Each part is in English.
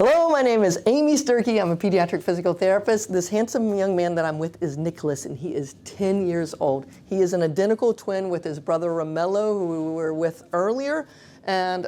Hello, my name is Amy Sturkey. I'm a pediatric physical therapist. This handsome young man that I'm with is Nickolas, and he is 10 years old. He is an identical twin with his brother Romello, who we were with earlier. And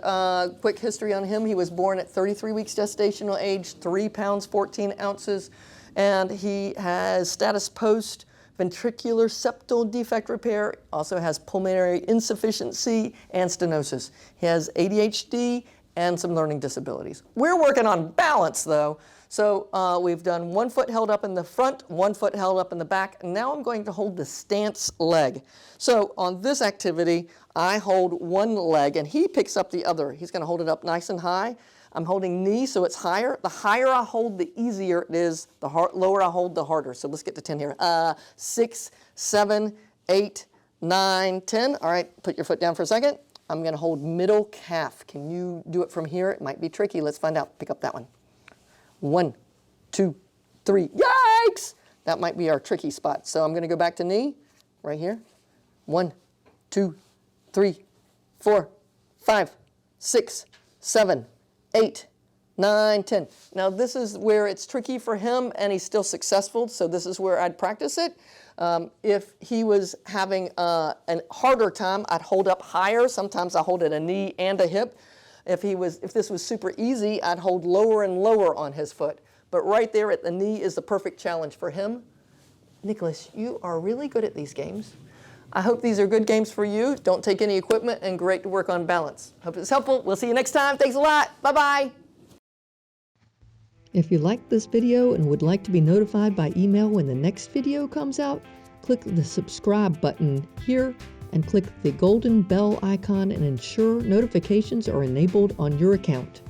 quick history on him: he was born at 33 weeks gestational age, 3 pounds 14 ounces, and he has status post ventricular septal defect repair, also has pulmonary insufficiency and stenosis. He has ADHD and some learning disabilities. We're working on balance though. So we've done 1 foot held up in the front, 1 foot held up in the back, and now I'm going to hold the stance leg. So on this activity, I hold one leg and he picks up the other. He's gonna hold it up nice and high. I'm holding knee so it's higher. The higher I hold, the easier it is. The lower I hold, the harder. So let's get to 10 here. 6, 7, 8, 9, 10. All right, put your foot down for a second. I'm gonna hold middle calf. Can you do it from here? It might be tricky. Let's find out. Pick up that one. 1, 2, 3. Yikes! That might be our tricky spot. So I'm gonna go back to knee, right here. 1, 2, 3, 4, 5, 6, 7, 8, 9, 10. Now this is where it's tricky for him and he's still successful, so this is where I'd practice it. If he was having a harder time, I'd hold up higher. Sometimes I hold at a knee and a hip. If this was super easy, I'd hold lower and lower on his foot. But right there at the knee is the perfect challenge for him. Nickolas, you are really good at these games. I hope these are good games for you. Don't take any equipment and great to work on balance. Hope it's helpful. We'll see you next time. Thanks a lot. Bye-bye. If you liked this video and would like to be notified by email when the next video comes out, click the subscribe button here and click the golden bell icon and ensure notifications are enabled on your account.